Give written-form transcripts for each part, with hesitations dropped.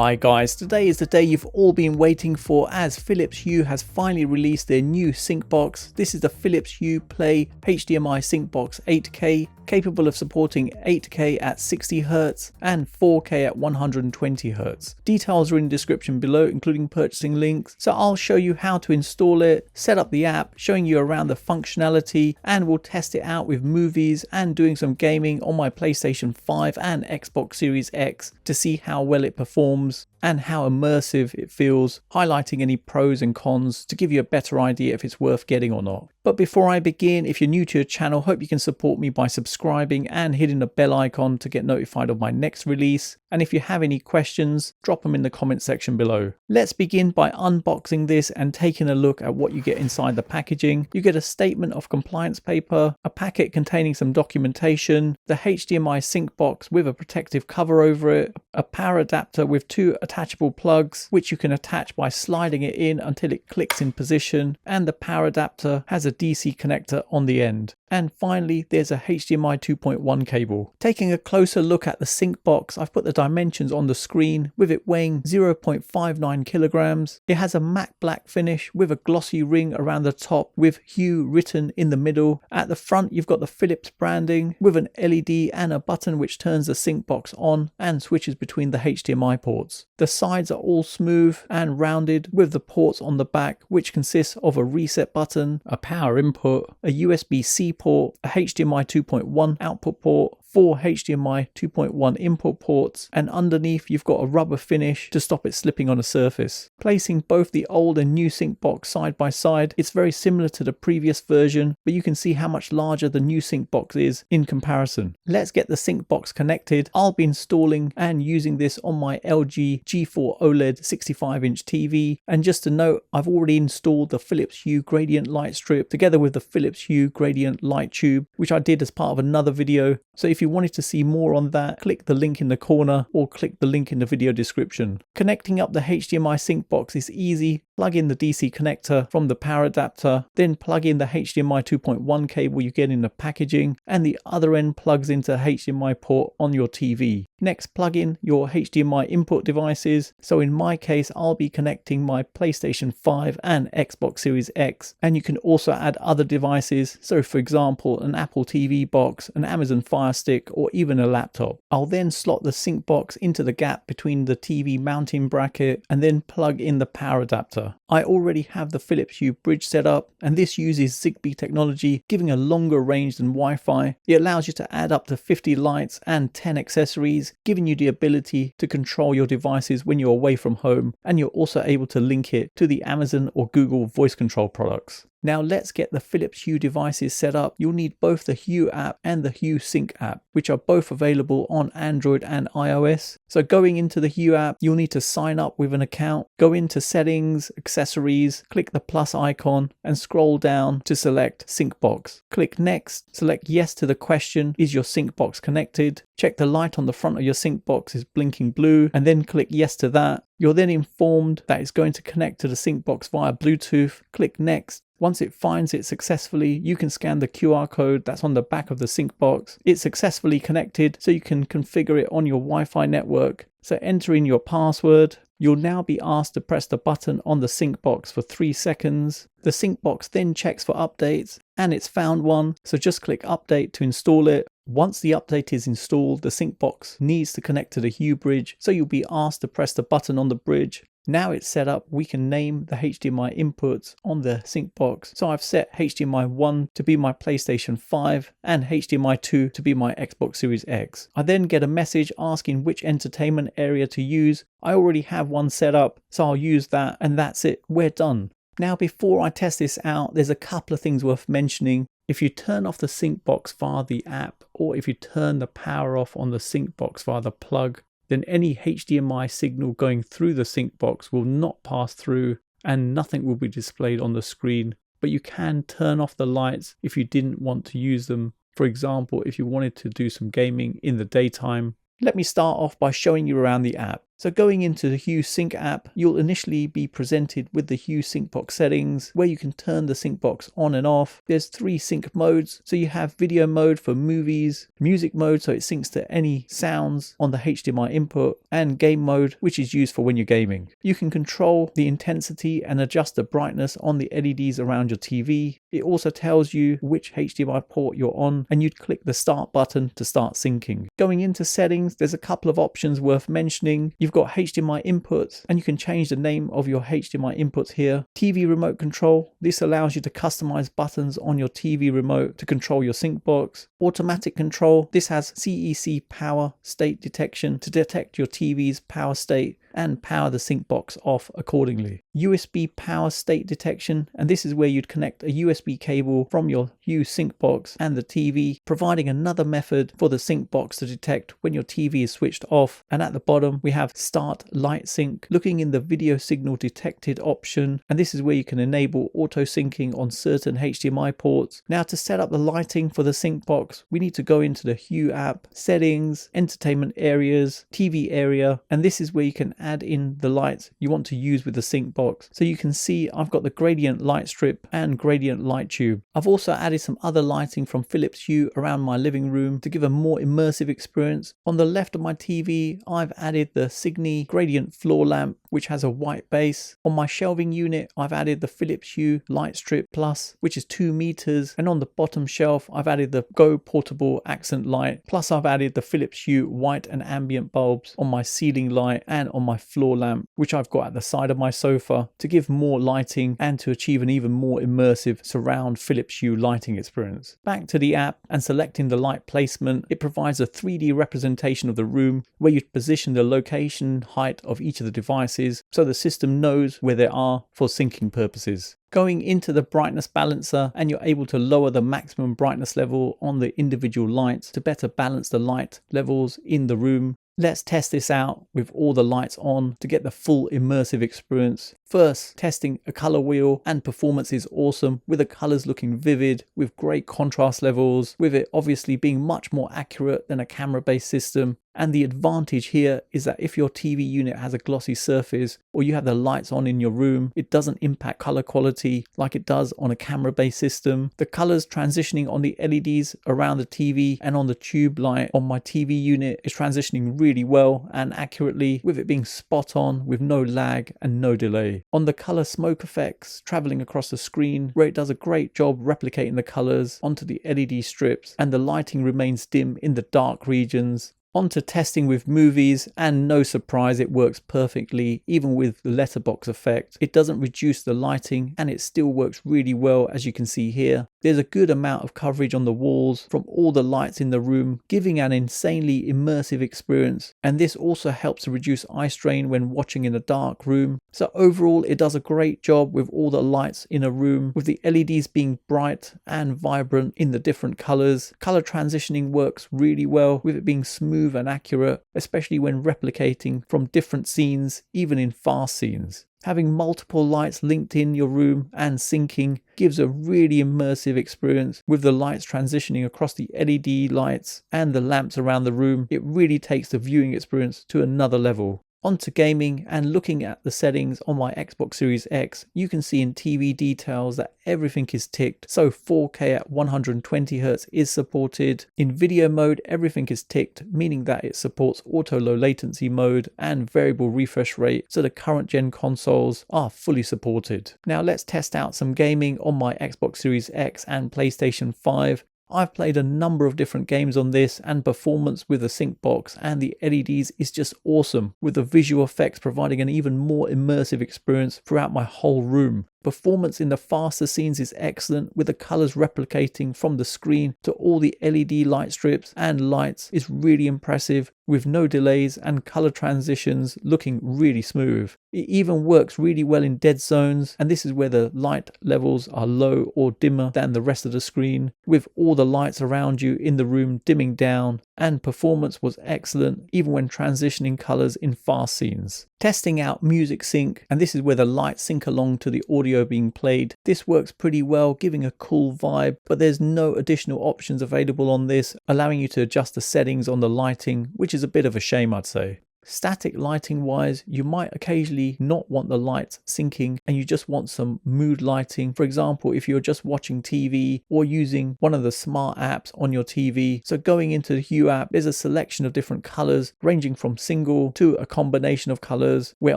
Hi guys, today is the day you've all been waiting for as Philips Hue has finally released their new sync box. This is the Philips Hue Play HDMI sync box 8K, capable of supporting 8K at 60Hz and 4K at 120Hz. Details are in the description below, including purchasing links. So I'll show you how to install it, set up the app, showing you around the functionality, and we'll test it out with movies and doing some gaming on my PlayStation 5 and Xbox Series X to see how well it performs and how immersive it feels, highlighting any pros and cons to give you a better idea if it's worth getting or not. But before I begin, if you're new to the channel, hope you can support me by subscribing and hitting the bell icon to get notified of my next release. And if you have any questions, drop them in the comment section below. Let's begin by unboxing this and taking a look at what you get inside the packaging. You get a statement of compliance paper, a packet containing some documentation, the HDMI sync box with a protective cover over it, a power adapter with two attachable plugs which you can attach by sliding it in until it clicks in position, and the power adapter has a DC connector on the end. And finally, there's a HDMI 2.1 cable. Taking a closer look at the sync box, I've put the dimensions on the screen with it weighing 0.59 kilograms. It has a matte black finish with a glossy ring around the top with Hue written in the middle. At the front, you've got the Philips branding with an LED and a button which turns the sync box on and switches between the HDMI ports. The sides are all smooth and rounded with the ports on the back, which consists of a reset button, a power input, a USB-C port, a HDMI 2.1 output port, 4 HDMI 2.1 input ports, and underneath you've got a rubber finish to stop it slipping on a surface. Placing both the old and new sync box side by side, it's very similar to the previous version, but you can see how much larger the new sync box is in comparison. Let's get the sync box connected. I'll be installing and using this on my LG G4 OLED 65-inch TV, and just to note, I've already installed the Philips Hue Gradient Light strip together with the Philips Hue Gradient Light tube, which I did as part of another video. So if you wanted to see more on that, click the link in the corner or click the link in the video description. Connecting up the HDMI sync box is easy. Plug in the DC connector from the power adapter, then plug in the HDMI 2.1 cable you get in the packaging, and the other end plugs into the HDMI port on your TV. Next, plug in your HDMI input devices. So in my case, I'll be connecting my PlayStation 5 and Xbox Series X, and you can also add other devices. So for example, an Apple TV box, an Amazon Fire Stick, or even a laptop. I'll then slot the sync box into the gap between the TV mounting bracket and then plug in the power adapter. I already have the Philips Hue Bridge set up, and this uses Zigbee technology, giving a longer range than Wi-Fi. It allows you to add up to 50 lights and 10 accessories, giving you the ability to control your devices when you're away from home, and you're also able to link it to the Amazon or Google voice control products. Now let's get the Philips Hue devices set up. You'll need both the Hue app and the Hue Sync app, which are both available on Android and iOS. So going into the Hue app, you'll need to sign up with an account. Go into settings, accessories, click the plus icon and scroll down to select sync box. Click next, select yes to the question, is your sync box connected? Check the light on the front of your sync box is blinking blue, and then click yes to that. You're then informed that it's going to connect to the sync box via Bluetooth. Click next. Once it finds it successfully, you can scan the QR code that's on the back of the sync box. It's successfully connected, so you can configure it on your Wi-Fi network. So enter in your password. You'll now be asked to press the button on the sync box for 3 seconds. The sync box then checks for updates, and it's found one, so just click update to install it. Once the update is installed, the sync box needs to connect to the Hue Bridge, so you'll be asked to press the button on the bridge. Now it's set up, we can name the HDMI inputs on the sync box. So I've set HDMI 1 to be my PlayStation 5 and HDMI 2 to be my Xbox Series X. I then get a message asking which entertainment area to use. I already have one set up, so I'll use that, and that's it, we're done. Now before I test this out, there's a couple of things worth mentioning. If you turn off the sync box via the app, or if you turn the power off on the sync box via the plug, then any HDMI signal going through the sync box will not pass through and nothing will be displayed on the screen. But you can turn off the lights if you didn't want to use them. For example, if you wanted to do some gaming in the daytime. Let me start off by showing you around the app. So going into the Hue Sync app, you'll initially be presented with the Hue Sync box settings where you can turn the sync box on and off. There's 3 sync modes. So you have video mode for movies, music mode so it syncs to any sounds on the HDMI input, and game mode, which is used for when you're gaming. You can control the intensity and adjust the brightness on the LEDs around your TV. It also tells you which HDMI port you're on, and you'd click the start button to start syncing. Going into settings, there's a couple of options worth mentioning. You've got HDMI inputs, and you can change the name of your HDMI inputs here. TV remote control, this allows you to customize buttons on your TV remote to control your sync box. Automatic control, this has CEC power state detection to detect your TV's power state and power the sync box off accordingly. USB power state detection, and this is where you'd connect a USB cable from your Hue sync box and the TV, providing another method for the sync box to detect when your TV is switched off. And at the bottom we have start light sync, looking in the video signal detected option, and this is where you can enable auto syncing on certain HDMI ports. Now to set up the lighting for the sync box, we need to go into the Hue app, settings, entertainment areas, TV area, and this is where you can add in the lights you want to use with the sync box. So you can see I've got the gradient light strip and gradient light tube. I've also added some other lighting from Philips Hue around my living room to give a more immersive experience. On the left of my TV, I've added the Signe gradient floor lamp, which has a white base. On my shelving unit, I've added the Philips Hue Light Strip Plus, which is 2 meters. And on the bottom shelf, I've added the Go portable accent light. Plus I've added the Philips Hue white and ambient bulbs on my ceiling light and on my floor lamp, which I've got at the side of my sofa to give more lighting and to achieve an even more immersive surround Philips Hue lighting experience. Back to the app and selecting the light placement, it provides a 3D representation of the room where you position the location, height of each of the devices so the system knows where they are for syncing purposes. Going into the brightness balancer, and you're able to lower the maximum brightness level on the individual lights to better balance the light levels in the room. Let's test this out with all the lights on to get the full immersive experience. First, testing a color wheel, and performance is awesome with the colors looking vivid with great contrast levels, with it obviously being much more accurate than a camera-based system. And the advantage here is that if your TV unit has a glossy surface or you have the lights on in your room, it doesn't impact color quality like it does on a camera-based system. The colors transitioning on the LEDs around the TV and on the tube light on my TV unit is transitioning really well and accurately, with it being spot on with no lag and no delay. On the color smoke effects traveling across the screen, where it does a great job replicating the colors onto the LED strips, and the lighting remains dim in the dark regions. On to testing with movies, and no surprise, it works perfectly even with the letterbox effect. It doesn't reduce the lighting and it still works really well, as you can see here. There's a good amount of coverage on the walls from all the lights in the room, giving an insanely immersive experience, and this also helps to reduce eye strain when watching in a dark room. So overall it does a great job with all the lights in a room, with the LEDs being bright and vibrant in the different colors. Color transitioning works really well with it being smooth and accurate, especially when replicating from different scenes, even in fast scenes. Having multiple lights linked in your room and syncing gives a really immersive experience, with the lights transitioning across the LED lights and the lamps around the room. It really takes the viewing experience to another level. Onto gaming, and looking at the settings on my Xbox Series X, you can see in TV details that everything is ticked. So 4K at 120Hz is supported. In video mode, everything is ticked, meaning that it supports auto low latency mode and variable refresh rate, so the current gen consoles are fully supported. Now let's test out some gaming on my Xbox Series X and PlayStation 5. I've played a number of different games on this, and performance with the sync box and the LEDs is just awesome, with the visual effects providing an even more immersive experience throughout my whole room. Performance in the faster scenes is excellent, with the colors replicating from the screen to all the LED light strips and lights is really impressive, with no delays and color transitions looking really smooth. It even works really well in dead zones, and this is where the light levels are low or dimmer than the rest of the screen, with all the lights around you in the room dimming down, and performance was excellent even when transitioning colors in fast scenes. Testing out music sync, and this is where the lights sync along to the audio being played. This works pretty well, giving a cool vibe, but there's no additional options available on this, allowing you to adjust the settings on the lighting, which is a bit of a shame, I'd say. Static lighting wise, you might occasionally not want the lights syncing and you just want some mood lighting. For example, if you're just watching TV or using one of the smart apps on your TV. So going into the Hue app, there's a selection of different colors ranging from single to a combination of colors, where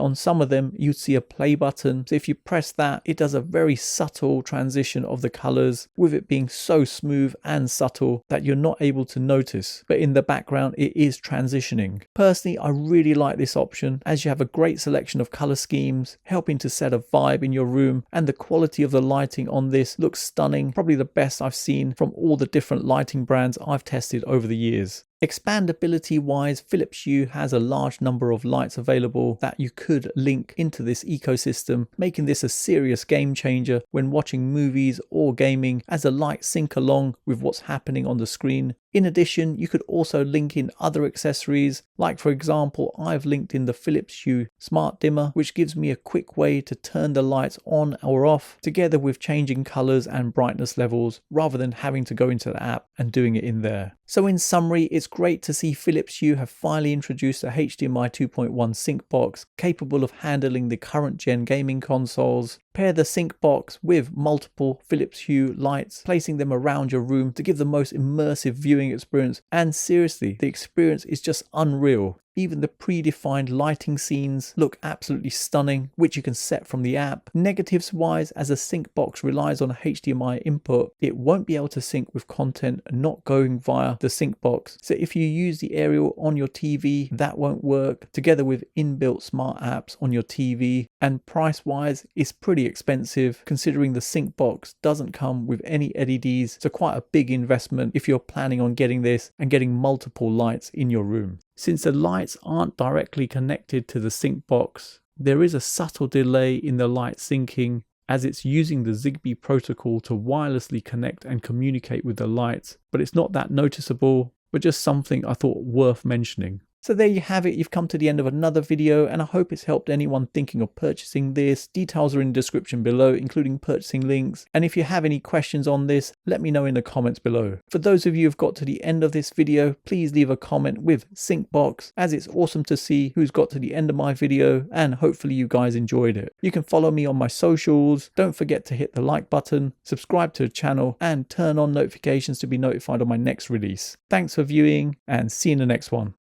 on some of them you'd see a play button. So if you press that, it does a very subtle transition of the colors, with it being so smooth and subtle that you're not able to notice, but in the background it is transitioning. Personally, I really like this option, as you have a great selection of color schemes helping to set a vibe in your room, and the quality of the lighting on this looks stunning, probably the best I've seen from all the different lighting brands I've tested over the years. Expandability wise, Philips Hue has a large number of lights available that you could link into this ecosystem, making this a serious game changer when watching movies or gaming, as the lights sync along with what's happening on the screen. In addition, you could also link in other accessories, like for example, I've linked in the Philips Hue Smart Dimmer, which gives me a quick way to turn the lights on or off, together with changing colors and brightness levels, rather than having to go into the app and doing it in there. So in summary, it's great to see Philips Hue have finally introduced a HDMI 2.1 sync box capable of handling the current gen gaming consoles. Pair the sync box with multiple Philips Hue lights, placing them around your room to give the most immersive viewing experience, and seriously, the experience is just unreal. Even the predefined lighting scenes look absolutely stunning, which you can set from the app. Negatives wise, as a sync box relies on a HDMI input, it won't be able to sync with content not going via the sync box. So if you use the aerial on your TV, that won't work, together with inbuilt smart apps on your TV. And price wise, it's pretty expensive considering the sync box doesn't come with any LEDs. So quite a big investment if you're planning on getting this and getting multiple lights in your room. Since the lights aren't directly connected to the sync box, there is a subtle delay in the light syncing, as it's using the Zigbee protocol to wirelessly connect and communicate with the lights, but it's not that noticeable, but just something I thought worth mentioning. So there you have it, you've come to the end of another video, and I hope it's helped anyone thinking of purchasing this. Details are in the description below, including purchasing links. And if you have any questions on this, let me know in the comments below. For those of you who've got to the end of this video, please leave a comment with sync box, as it's awesome to see who's got to the end of my video, and hopefully you guys enjoyed it. You can follow me on my socials. Don't forget to hit the like button, subscribe to the channel, and turn on notifications to be notified of my next release. Thanks for viewing, and see you in the next one.